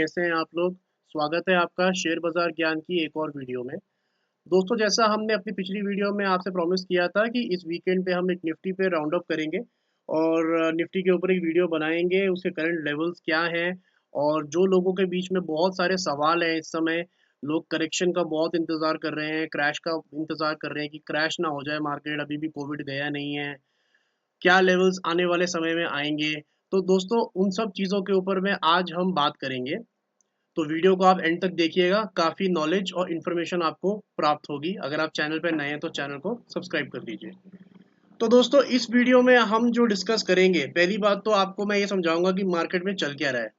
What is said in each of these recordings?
कैसे हैं आप लोग। स्वागत है आपका शेयर बाजार ज्ञान की एक और वीडियो में। दोस्तों, जैसा हमने अपनी पिछली वीडियो में आपसे प्रॉमिस किया था कि इस वीकेंड पे हम एक निफ्टी पे राउंड अप करेंगे और निफ्टी के ऊपर एक वीडियो बनाएंगे, उसके करंट लेवल्स क्या हैं। और जो लोगों के बीच में बहुत सारे सवाल हैं इस समय, लोग करेक्शन का बहुत इंतज़ार कर रहे हैं, क्रैश का इंतज़ार कर रहे हैं कि क्रैश ना हो जाए मार्केट, अभी भी कोविड गया नहीं है, क्या लेवल्स आने वाले समय में आएंगे। तो दोस्तों, उन सब चीज़ों के ऊपर में आज हम बात करेंगे। तो वीडियो को आप एंड तक देखिएगा, काफ़ी नॉलेज और इन्फॉर्मेशन आपको प्राप्त होगी। अगर आप चैनल पर नए हैं तो चैनल को सब्सक्राइब कर लीजिए। तो दोस्तों, इस वीडियो में हम जो डिस्कस करेंगे, पहली बात तो आपको मैं ये समझाऊंगा कि मार्केट में चल क्या रहा है।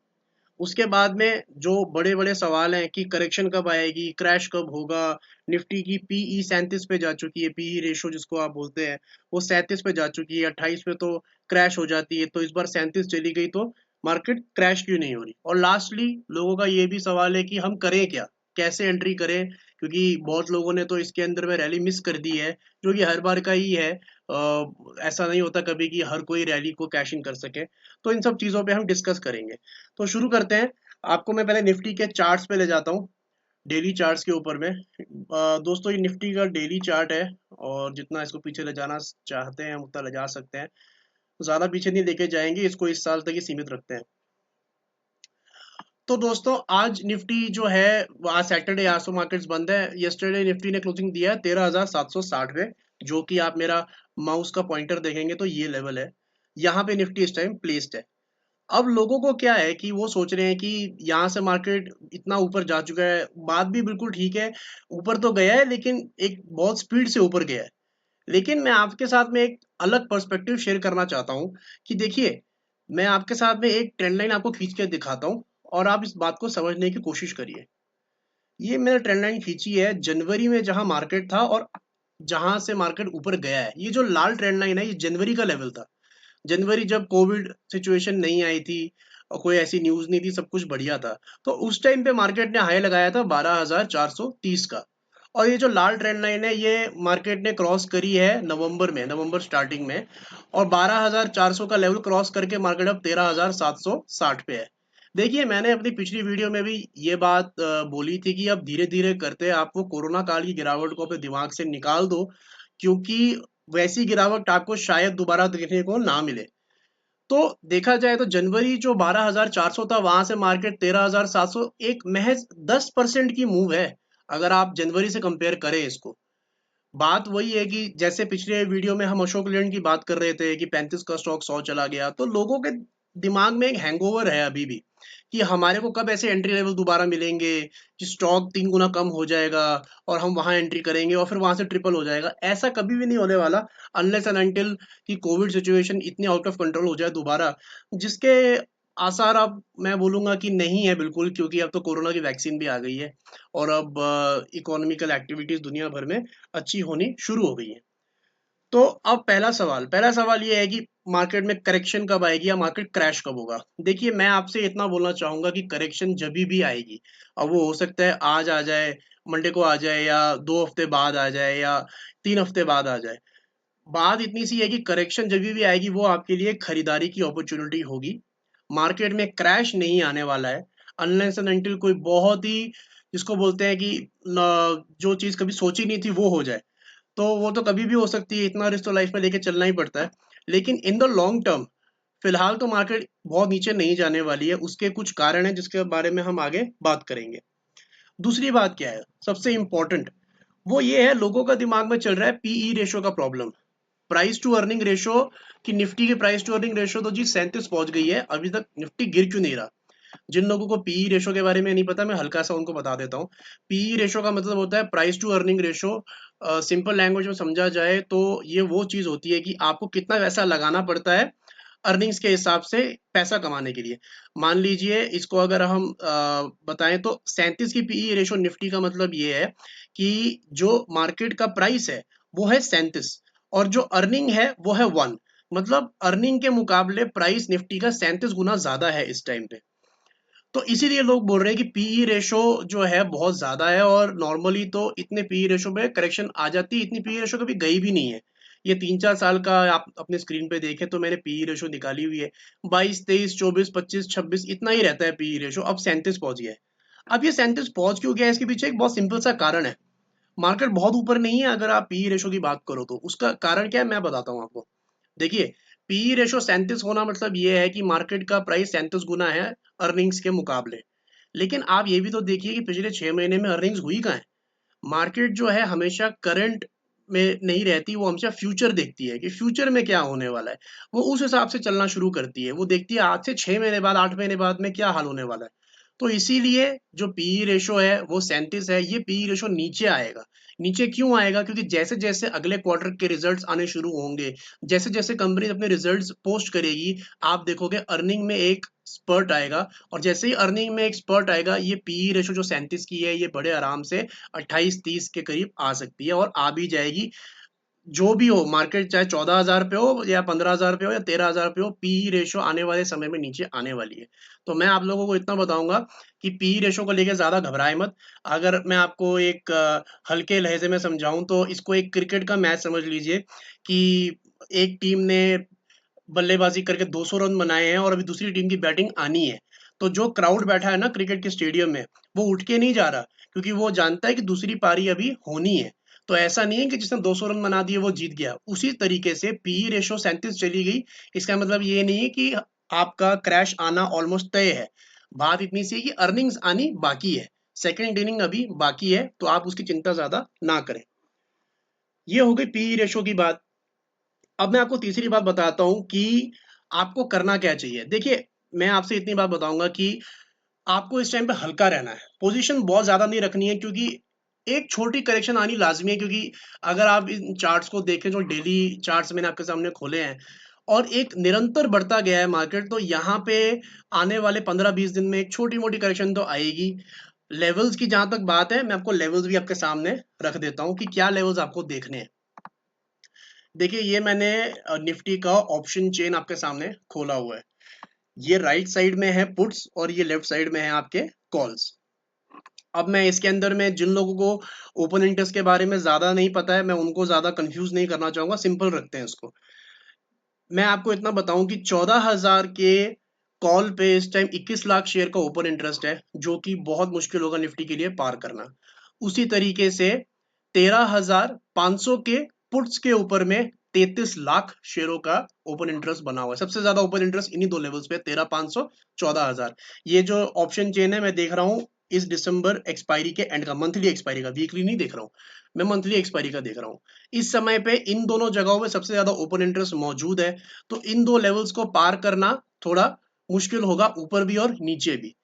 उसके बाद में जो बड़े बड़े सवाल हैं कि करेक्शन कब आएगी, क्रैश कब होगा। निफ्टी की पीई 37 पे जा चुकी है, पीई रेशो जिसको आप बोलते हैं, वो 37 पे जा चुकी है। 28 पे तो क्रैश हो जाती है, तो इस बार 37 चली गई तो मार्केट क्रैश क्यों नहीं हो रही। और लास्टली लोगों का ये भी सवाल है कि हम करें क्या, कैसे एंट्री करें, क्योंकि बहुत लोगों ने तो इसके अंदर में रैली मिस कर दी है, जो कि हर बार का ही है। ऐसा नहीं होता कभी कि हर कोई रैली को कैश इन कर सके। तो इन सब चीज़ों पे हम डिस्कस करेंगे। तो शुरू करते हैं। आपको मैं पहले निफ्टी के चार्ट्स पे ले जाता हूँ, डेली चार्ट्स के ऊपर में। दोस्तों, ये निफ्टी का डेली चार्ट है और जितना इसको पीछे ले जाना चाहते हैं हम उतना ले जा सकते हैं। ज़्यादा पीछे नहीं लेके जाएंगे, इसको इस साल तक ही सीमित रखते हैं। तो दोस्तों, आज निफ्टी जो है, आज सैटरडे, आज तो मार्केट्स बंद है। यस्टरडे निफ्टी ने क्लोजिंग दिया 13,760 पे, जो कि आप मेरा माउस का पॉइंटर देखेंगे तो ये लेवल है। यहाँ पे निफ्टी इस टाइम प्लेस्ड है। अब लोगों को क्या है कि वो सोच रहे हैं कि यहाँ से मार्केट इतना ऊपर जा चुका है, बात भी बिल्कुल ठीक है, ऊपर तो गया है लेकिन एक बहुत स्पीड से ऊपर गया है। लेकिन मैं आपके साथ में एक अलग पर्सपेक्टिव शेयर करना चाहता हूँ कि देखिए, मैं आपके साथ में एक ट्रेंड लाइन आपको खींच के दिखाता हूँ और आप इस बात को समझने की कोशिश करिए। ये मैंने ट्रेंड लाइन खींची है जनवरी में, जहां मार्केट था और जहां से मार्केट ऊपर गया है। ये जो लाल ट्रेंड लाइन है, ये जनवरी का लेवल था। जनवरी जब कोविड सिचुएशन नहीं आई थी और कोई ऐसी न्यूज नहीं थी, सब कुछ बढ़िया था। तो उस टाइम पे मार्केट ने हाई लगाया था 12,430 का। और ये जो लाल ट्रेंड लाइन है, ये मार्केट ने क्रॉस करी है नवंबर में, नवंबर स्टार्टिंग में। और 12,400 का लेवल क्रॉस करके मार्केट अब 13,760 पे है। देखिए, मैंने अपनी पिछली वीडियो में भी ये बात बोली थी कि अब धीरे धीरे करते आप वो कोरोना काल की गिरावट को अपने दिमाग से निकाल दो, क्योंकि वैसी गिरावट आपको शायद दोबारा देखने को ना मिले। तो देखा जाए तो जनवरी जो 12,400 था, वहां से मार्केट 13,700, एक महज 10% की मूव है। अगर आप जनवरी से कंपेयर करें इसको, बात वही है कि जैसे पिछले वीडियो में हम अशोक लेलैंड की बात कर रहे थे कि 35 का स्टॉक 100 चला गया, तो लोगों के दिमाग में एक हैंगओवर है अभी भी कि हमारे को कब ऐसे एंट्री लेवल दोबारा मिलेंगे कि स्टॉक 3 गुना कम हो जाएगा और हम वहां एंट्री करेंगे और फिर वहां से ट्रिपल हो जाएगा। ऐसा कभी भी नहीं होने वाला, अनलेस एंड अनटिल कि कोविड सिचुएशन इतनी आउट ऑफ कंट्रोल हो जाए दोबारा, जिसके आसार अब मैं बोलूंगा कि नहीं है बिल्कुल, क्योंकि अब तो कोरोना की वैक्सीन भी आ गई है और अब इकोनॉमिकल एक्टिविटीज दुनिया भर में अच्छी होनी शुरू हो गई है। तो अब पहला सवाल ये है कि मार्केट में करेक्शन कब आएगी या मार्केट क्रैश कब होगा। देखिए, मैं आपसे इतना बोलना चाहूंगा कि करेक्शन जब भी आएगी, अब वो हो सकता है आज आ जाए, मंडे को आ जाए, या 2 हफ्ते बाद आ जाए, या 3 हफ्ते बाद आ जाए। बात इतनी सी है कि करेक्शन जब भी आएगी वो आपके लिए खरीदारी की अपॉर्चुनिटी होगी। मार्केट में क्रैश नहीं आने वाला है, अनलेस एंड अनटिल कोई बहुत ही, जिसको बोलते हैं कि जो चीज कभी सोची नहीं थी वो हो जाए। तो वो तो कभी भी हो सकती है, इतना रिस्क तो लाइफ में लेके चलना ही पड़ता है। लेकिन इन द लॉन्ग टर्म, फिलहाल तो मार्केट बहुत नीचे नहीं जाने वाली है। उसके कुछ कारण हैं जिसके बारे में हम आगे बात करेंगे। दूसरी बात क्या है, सबसे इंपॉर्टेंट, वो ये है, लोगों का दिमाग में चल रहा है पीई रेशो का problem, price to earning ratio. कि निफ्टी की प्राइस टू अर्निंग रेशो तो जी 37 पहुंच गई है, अभी तक निफ्टी गिर क्यों नहीं रहा। जिन लोगों को पीई रेशो के बारे में नहीं पता, मैं हल्का सा उनको बता देता हूँ। पीई रेशो का मतलब होता है price to earning ratio. Simple language में समझा जाए तो ये वो चीज होती है कि आपको कितना पैसा लगाना पड़ता है अर्निंग्स के हिसाब से पैसा कमाने के लिए। मान लीजिए, इसको अगर हम बताएं तो 37 की पीई रेशो निफ्टी का मतलब ये है कि जो मार्केट का प्राइस है वो है 37 और जो अर्निंग है वो है 1। मतलब अर्निंग के मुकाबले प्राइस निफ्टी का 37 गुना ज्यादा है इस टाइम पे। तो इसीलिए लोग बोल रहे हैं कि पीई रेशो जो है बहुत ज्यादा है, और नॉर्मली तो इतने पीई रेशो में करेक्शन आ जाती है, इतनी पीई रेशो कभी गई भी नहीं है। ये 3-4 साल का आप अपने स्क्रीन पे देखें तो मैंने पीई रेशो निकाली हुई है, 22, 23, 24, 25, 26 इतना ही रहता है पीई रेशो। अब 37 पहुंच गया है। अब ये 37 पहुंच क्यों गया है, इसके पीछे एक बहुत सिंपल सा कारण है। मार्केट बहुत ऊपर नहीं है, अगर आप पीई रेशो की बात करो तो उसका कारण क्या है मैं बताता हूँ आपको। देखिए, पीई रेशो 37 होना मतलब ये है कि मार्केट का प्राइस 37 गुना है अर्निंग्स के मुकाबले। लेकिन आप ये भी तो देखिए कि पिछले 6 महीने में अर्निंग्स हुई कहाँ है। मार्केट जो है हमेशा करंट में नहीं रहती, वो हमेशा फ्यूचर देखती है कि फ्यूचर में क्या होने वाला है। वो उस हिसाब से चलना शुरू करती है, वो देखती है आज से 6 महीने बाद 8 महीने बाद में क्या हाल होने वाला है। तो इसीलिए जो पीई रेशो है वो 37 है। ये पीई रेशो नीचे आएगा। नीचे क्यों आएगा, क्योंकि जैसे जैसे अगले क्वार्टर के रिजल्ट्स आने शुरू होंगे, जैसे जैसे कंपनी अपने रिजल्ट्स पोस्ट करेगी, आप देखोगे अर्निंग में एक स्पर्ट आएगा। और जैसे ही अर्निंग में एक स्पर्ट आएगा, ये पीई रेशो जो 37 की है ये बड़े आराम से 28-30 के करीब आ सकती है, और आ भी जाएगी। जो भी हो मार्केट, चाहे 14,000 पे हो या 15,000 पे हो या 13,000 पे हो, पीई रेशो आने वाले समय में नीचे आने वाली है। तो मैं आप लोगों को इतना बताऊंगा कि पीई रेशो को लेके ज्यादा घबराए मत। अगर मैं आपको एक हल्के लहजे में समझाऊं तो इसको एक क्रिकेट का मैच समझ लीजिए कि एक टीम ने बल्लेबाजी करके 200 रन बनाए हैं और अभी दूसरी टीम की बैटिंग आनी है। तो जो क्राउड बैठा है ना क्रिकेट के स्टेडियम में, वो उठ के नहीं जा रहा, क्योंकि वो जानता है कि दूसरी पारी अभी होनी है। तो ऐसा नहीं है कि जिसने 200 रन बना दिए वो जीत गया। उसी तरीके से पीई रेशो 37 चली गई, इसका मतलब ये नहीं है कि आपका क्रैश आना ऑलमोस्ट तय है। बात इतनी सी है कि अर्निंग्स आनी बाकी है, सेकंड इनिंग अभी बाकी है, तो आप उसकी चिंता ज्यादा ना करें। ये हो गई पीई रेशो की बात। अब मैं आपको तीसरी बात बताता हूं कि आपको करना क्या चाहिए। देखिए, मैं आपसे इतनी बात बताऊंगा कि आपको इस टाइम पे हल्का रहना है, पोजीशन बहुत ज्यादा नहीं रखनी है, क्योंकि एक छोटी करेक्शन आनी लाजमी है। क्योंकि अगर आप इन चार्ट्स को देखें, जो डेली चार्ट्स मैंने आपके सामने खोले हैं, और एक निरंतर बढ़ता गया है मार्केट, तो यहाँ पे आने वाले 15-20 दिन में एक छोटी मोटी करेक्शन तो आएगी। लेवल्स की जहां तक बात है, मैं आपको लेवल्स भी आपके सामने रख देता हूँ कि क्या लेवल्स आपको देखने हैं। देखिए, ये मैंने निफ्टी का ऑप्शन चेन आपके सामने खोला हुआ है। ये राइट साइड में है पुट्स और ये लेफ्ट साइड में है आपके कॉल्स। अब मैं इसके अंदर में जिन लोगों को ओपन इंटरेस्ट के बारे में ज्यादा नहीं पता है, मैं उनको ज्यादा कंफ्यूज नहीं करना चाहूंगा, सिंपल रखते हैं इसको। मैं आपको इतना बताऊं कि 14,000 के कॉल पे इस टाइम 21 लाख शेयर का ओपन इंटरेस्ट है, जो कि बहुत मुश्किल होगा निफ्टी के लिए पार करना। उसी तरीके से 13,500 के पुट्स के ऊपर में 33 लाख शेयरों का ओपन इंटरेस्ट बना हुआ है। सबसे ज्यादा ओपन इंटरेस्ट इन्हीं दो लेवल्स पे, 13,500, 14,000। ये जो ऑप्शन चेन है मैं देख रहा हूँ इस दिसंबर एक्सपायरी के एंड का, मंथली एक्सपायरी का, वीकली नहीं देख रहा हूँ, मैं मंथली एक्सपायरी का देख रहा हूँ। इस समय पे इन दोनों जगहों पे सबसे ज्यादा ओपन इंटरेस्ट मौजूद है। तो इन दो लेवल्स को पार करना थोड़ा मुश्किल होगा, ऊपर भी और नीचे भी।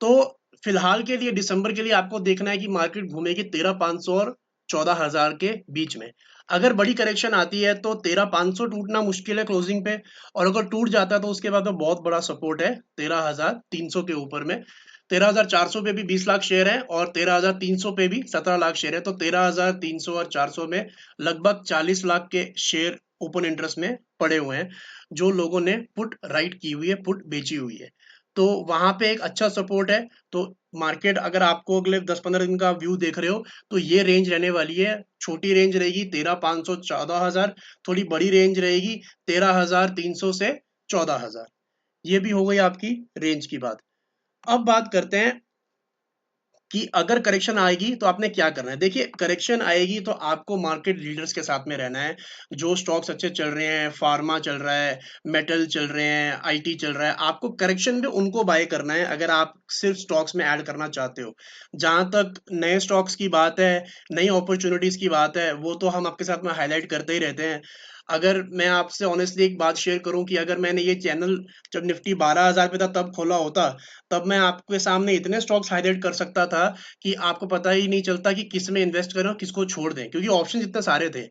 तो फिलहाल के लिए दिसंबर के लिए आपको देखना है कि मार्केट घूमेगी 13,500 और 14,000 के बीच में। अगर बड़ी करेक्शन आती है तो 13,500 टूटना मुश्किल है क्लोजिंग पे, और अगर टूट जाता है तो उसके बाद तो बहुत बड़ा सपोर्ट है 13,300 के ऊपर में। 13,400 पे भी 20 लाख शेयर है और 13,300 पे भी 17 लाख शेयर है। तो 13,300 और 400 में लगभग 40 लाख के शेयर ओपन इंटरेस्ट में पड़े हुए हैं, जो लोगों ने पुट राइट की हुई है, पुट बेची हुई है। तो वहां पे एक अच्छा सपोर्ट है। तो मार्केट अगर आपको अगले 10-15 दिन का व्यू देख रहे हो, तो ये रेंज रहने वाली है। छोटी रेंज रहेगी 13,500 14,000, थोड़ी बड़ी रेंज रहेगी 13,300 से 14,000। ये भी हो गई आपकी रेंज की बात। अब बात करते हैं कि अगर करेक्शन आएगी तो आपने क्या करना है। देखिए, करेक्शन आएगी तो आपको मार्केट लीडर्स के साथ में रहना है। जो स्टॉक्स अच्छे चल रहे हैं, फार्मा चल रहा है, मेटल चल रहे हैं, आईटी चल रहा है, आपको करेक्शन में उनको बाय करना है अगर आप सिर्फ स्टॉक्स में ऐड करना चाहते हो। जहां तक नए स्टॉक्स की बात है, नई अपॉर्चुनिटीज की बात है, वो तो हम आपके साथ में हाईलाइट करते ही रहते हैं। अगर मैं आपसे ऑनेस्टली एक बात शेयर करूं कि अगर मैंने ये चैनल जब निफ्टी 12,000 पे था तब खोला होता, तब मैं आपके सामने इतने स्टॉक्स हाईलाइट कर सकता था कि आपको पता ही नहीं चलता कि किस में इन्वेस्ट करें और किसको छोड़ दें, क्योंकि ऑप्शन इतने सारे थे।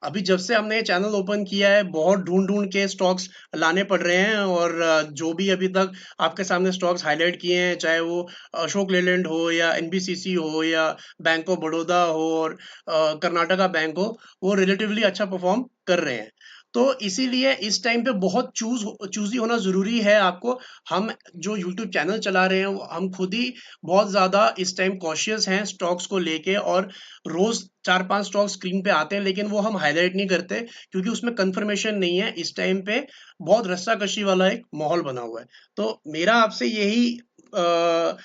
अभी जब से हमने ये चैनल ओपन किया है, बहुत ढूंढ ढूंढ के स्टॉक्स लाने पड़ रहे हैं, और जो भी अभी तक आपके सामने स्टॉक्स हाईलाइट किए हैं, चाहे वो अशोक लेलैंड हो या एनबीसीसी हो या बैंक ऑफ बड़ौदा हो और कर्नाटका बैंक हो, वो रिलेटिवली अच्छा परफॉर्म कर रहे हैं। तो इसीलिए इस टाइम पे बहुत चूजी होना ज़रूरी है आपको। हम जो यूट्यूब चैनल चला रहे हैं हम खुद ही बहुत ज़्यादा इस टाइम कॉशियस हैं स्टॉक्स को लेके, और रोज़ 4-5 स्टॉक स्क्रीन पे आते हैं लेकिन वो हम हाईलाइट नहीं करते क्योंकि उसमें कंफर्मेशन नहीं है। इस टाइम पे बहुत रस्साकशी वाला एक माहौल बना हुआ है। तो मेरा आपसे यही अ,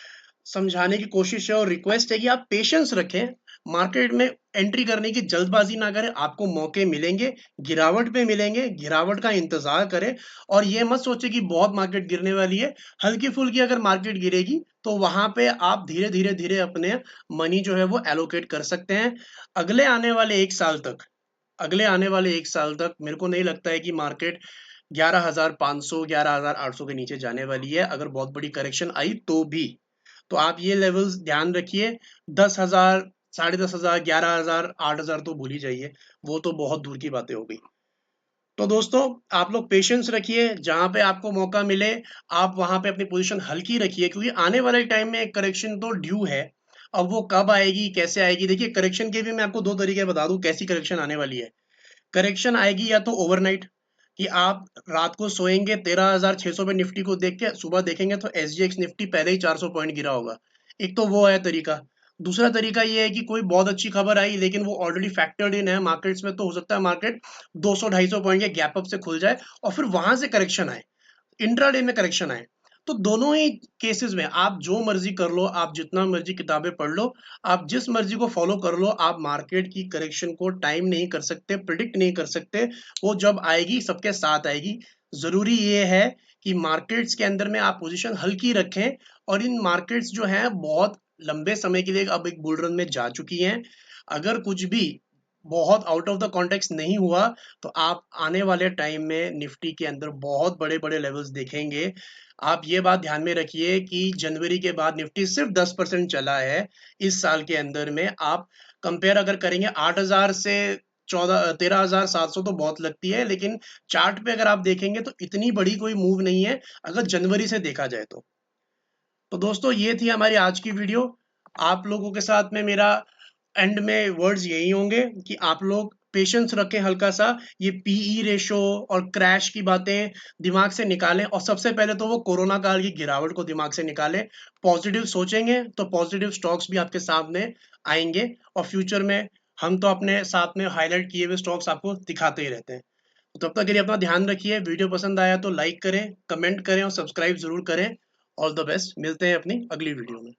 समझाने की कोशिश है और रिक्वेस्ट है कि आप पेशेंस रखें, मार्केट में एंट्री करने की जल्दबाजी ना करें। आपको मौके मिलेंगे, गिरावट पे मिलेंगे, गिरावट का इंतजार करें और ये मत सोचे कि बहुत मार्केट गिरने वाली है। हल्की फुल्की अगर मार्केट गिरेगी तो वहां पे आप धीरे धीरे धीरे अपने मनी जो है वो एलोकेट कर सकते हैं। अगले आने वाले एक साल तक अगले आने वाले एक साल तक मेरे को नहीं लगता है कि मार्केट 11,500 11,800 के नीचे जाने वाली है, अगर बहुत बड़ी करेक्शन आई तो भी। तो आप ये लेवल्स ध्यान रखिए। 10,000, 10,500, 11,000, 8,000 तो भूल ही जाइए, वो तो बहुत दूर की बातें हो गई। तो दोस्तों, आप लोग पेशेंस रखिए, जहां पे आपको मौका मिले आप वहां पे अपनी पोजीशन हल्की रखिए, क्योंकि आने वाले टाइम में एक करेक्शन तो ड्यू है। अब वो कब आएगी, कैसे आएगी, देखिए करेक्शन के भी मैं आपको दो तरीके बता दूं कैसी करेक्शन आने वाली है। करेक्शन आएगी या तो ओवरनाइट, कि आप रात को सोएंगे 13,600 पे निफ्टी को देख के सुबह देखेंगे तो एसजीएक्स निफ्टी पहले ही 400 पॉइंट गिरा होगा। एक तो वो है तरीका। दूसरा तरीका ये है कि कोई बहुत अच्छी खबर आई लेकिन वो ऑलरेडी फैक्टर्ड इन है मार्केट्स में, तो हो सकता है मार्केट 200-250 पॉइंट के गैप अप से खुल जाए और फिर वहां से करेक्शन आए, इंट्राडे में करेक्शन आए। तो दोनों ही केसेस में आप जो मर्जी कर लो, आप जितना मर्जी किताबें पढ़ लो, आप जिस मर्जी को फॉलो कर लो, आप मार्केट की करेक्शन को टाइम नहीं कर सकते, प्रिडिक्ट नहीं कर सकते। वो जब आएगी सबके साथ आएगी। जरूरी ये है कि मार्केट्स के अंदर में आप पोजीशन हल्की रखें, और इन मार्केट्स जो हैं बहुत लंबे समय के लिए अब एक बुल रन में जा चुकी हैं। अगर कुछ भी बहुत आउट ऑफ द कॉन्टेक्स्ट नहीं हुआ तो आप आने वाले टाइम में निफ्टी के अंदर बहुत बड़े बड़े लेवल्स देखेंगे। आप ये बात ध्यान में रखिए कि जनवरी के बाद निफ्टी सिर्फ 10% चला है इस साल के अंदर में। आप कंपेयर अगर करेंगे 8,000 से 13,700 तो बहुत लगती है, लेकिन चार्ट पे अगर आप देखेंगे तो इतनी बड़ी कोई मूव नहीं है अगर जनवरी से देखा जाए तो। तो दोस्तों, ये थी हमारी आज की वीडियो। आप लोगों के साथ में मेरा एंड में वर्ड्स यही होंगे कि आप लोग पेशेंस रखें हल्का सा। ये पीई रेशो और क्रैश की बातें दिमाग से निकालें, और सबसे पहले तो वो कोरोना काल की गिरावट को दिमाग से निकालें। पॉजिटिव सोचेंगे तो पॉजिटिव स्टॉक्स भी आपके सामने आएंगे, और फ्यूचर में हम तो अपने साथ में हाईलाइट किए हुए स्टॉक्स आपको दिखाते ही रहते हैं। तो तब तक के लिए अपना ध्यान रखिए। वीडियो पसंद आया तो लाइक करें, कमेंट करें और सब्सक्राइब जरूर करें। ऑल द बेस्ट, मिलते हैं अपनी अगली वीडियो में।